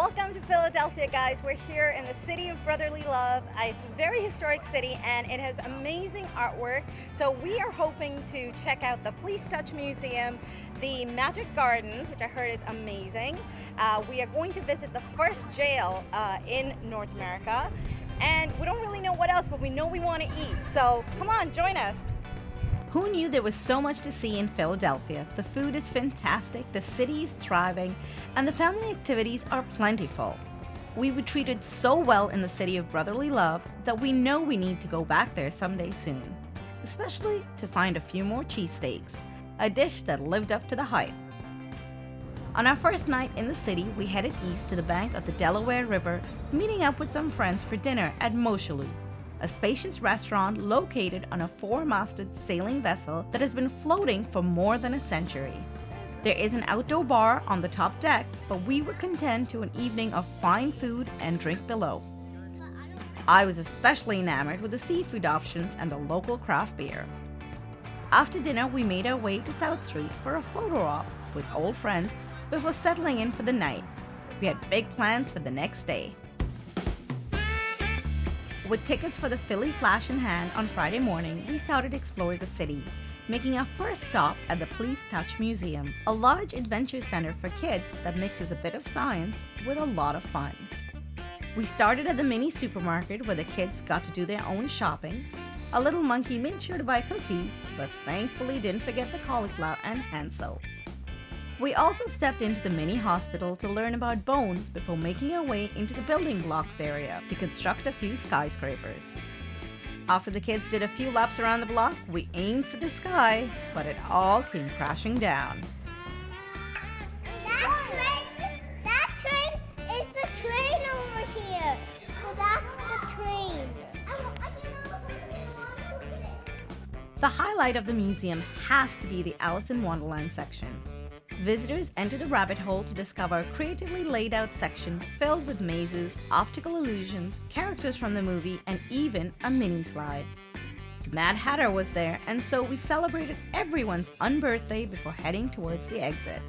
Welcome to Philadelphia, guys. We're here in the city of brotherly love. It's a very historic city and it has amazing artwork. So we are hoping to check out the Please Touch Museum, the Magic Garden, which I heard is amazing. We are going to visit the first jail in North America. And we don't really know what else, but we know we want to eat. So come on, join us. Who knew there was so much to see in Philadelphia? The food is fantastic, the city is thriving, and the family activities are plentiful. We were treated so well in the city of brotherly love that we know we need to go back there someday soon, especially to find a few more cheesesteaks, a dish that lived up to the hype. On our first night in the city, we headed east to the bank of the Delaware River, meeting up with some friends for dinner at Moshulu, a spacious restaurant located on a four-masted sailing vessel that has been floating for more than a century. There is an outdoor bar on the top deck, but we were content to an evening of fine food and drink below. I was especially enamored with the seafood options and the local craft beer. After dinner, we made our way to South Street for a photo op with old friends before settling in for the night. We had big plans for the next day. With tickets for the Philly Flash in hand on Friday morning, we started to explore the city, making our first stop at the Please Touch Museum, a large adventure center for kids that mixes a bit of science with a lot of fun. We started at the mini supermarket where the kids got to do their own shopping. A little monkey made sure to buy cookies, but thankfully didn't forget the cauliflower and hand soap. We also stepped into the mini hospital to learn about bones before making our way into the building blocks area to construct a few skyscrapers. After the kids did a few laps around the block, we aimed for the sky, but it all came crashing down. That train is the train over here. So that's the train. The highlight of the museum has to be the Alice in Wonderland section. Visitors enter the rabbit hole to discover a creatively laid out section filled with mazes, optical illusions, characters from the movie, and even a mini slide. Mad Hatter was there, and so we celebrated everyone's unbirthday before heading towards the exit.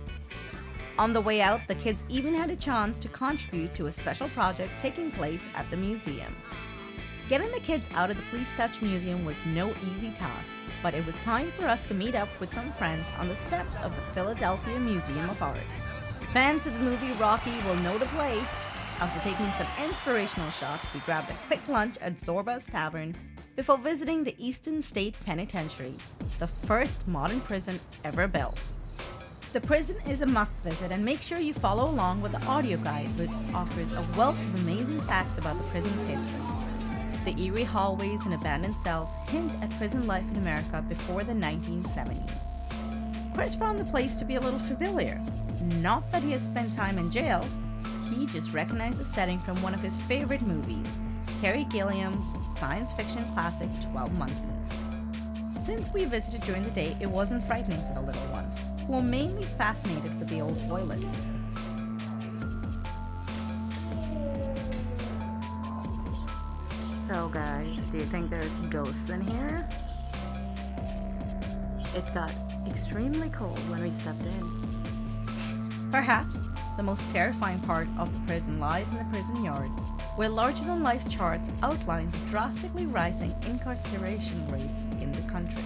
On the way out, the kids even had a chance to contribute to a special project taking place at the museum. Getting the kids out of the Please Touch Museum was no easy task, but it was time for us to meet up with some friends on the steps of the Philadelphia Museum of Art. Fans of the movie Rocky will know the place. After taking some inspirational shots, we grabbed a quick lunch at Zorba's Tavern before visiting the Eastern State Penitentiary, the first modern prison ever built. The prison is a must visit, and make sure you follow along with the audio guide, which offers a wealth of amazing facts about the prison's history. The eerie hallways and abandoned cells hint at prison life in America before the 1970s. Chris found the place to be a little familiar. Not that he has spent time in jail, he just recognized the setting from one of his favorite movies, Terry Gilliam's science fiction classic 12 Monkeys. Since we visited during the day, it wasn't frightening for the little ones, who were mainly fascinated with the old toilets. So guys, do you think there's ghosts in here? It got extremely cold when we stepped in. Perhaps the most terrifying part of the prison lies in the prison yard, where larger-than-life charts outline the drastically rising incarceration rates in the country.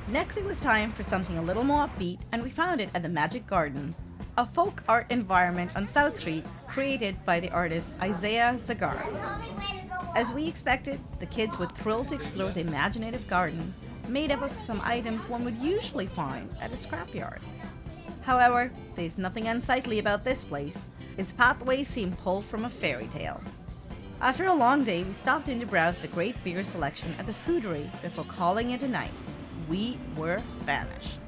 Next, it was time for something a little more upbeat, and we found it at the Magic Gardens, a folk art environment on South Street created by the artist Isaiah Zagar. As we expected, the kids were thrilled to explore the imaginative garden, made up of some items one would usually find at a scrapyard. However, there's nothing unsightly about this place. Its pathways seem pulled from a fairy tale. After a long day, we stopped in to browse the great beer selection at the Foodery before calling it a night. We were famished.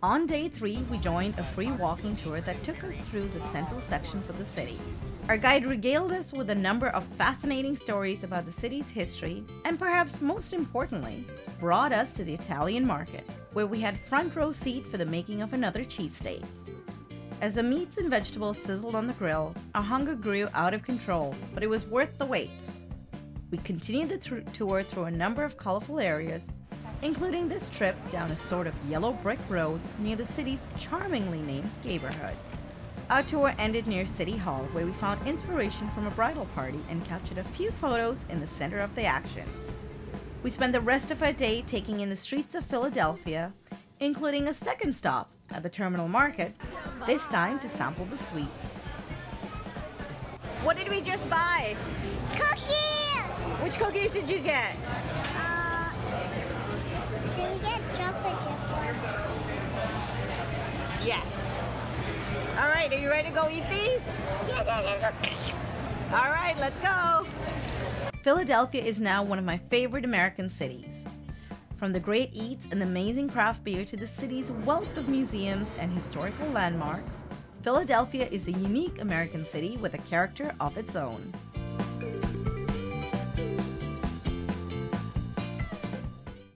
On day 3, we joined a free walking tour that took us through the central sections of the city. Our guide regaled us with a number of fascinating stories about the city's history, and perhaps most importantly, brought us to the Italian market, where we had front row seat for the making of another cheesesteak. As the meats and vegetables sizzled on the grill, our hunger grew out of control, but it was worth the wait. We continued the tour through a number of colorful areas, including this trip down a sort of yellow brick road near the city's charmingly named neighborhood. Our tour ended near City Hall, where we found inspiration from a bridal party and captured a few photos in the center of the action. We spent the rest of our day taking in the streets of Philadelphia, including a second stop at the Terminal Market, this time to sample the sweets. What did we just buy? Cookies! Which cookies did you get? Did we get chocolate chips? Yes. All right, are you ready to go eat these? Yes. All right, let's go. Philadelphia is now one of my favorite American cities. From the great eats and amazing craft beer to the city's wealth of museums and historical landmarks, Philadelphia is a unique American city with a character of its own.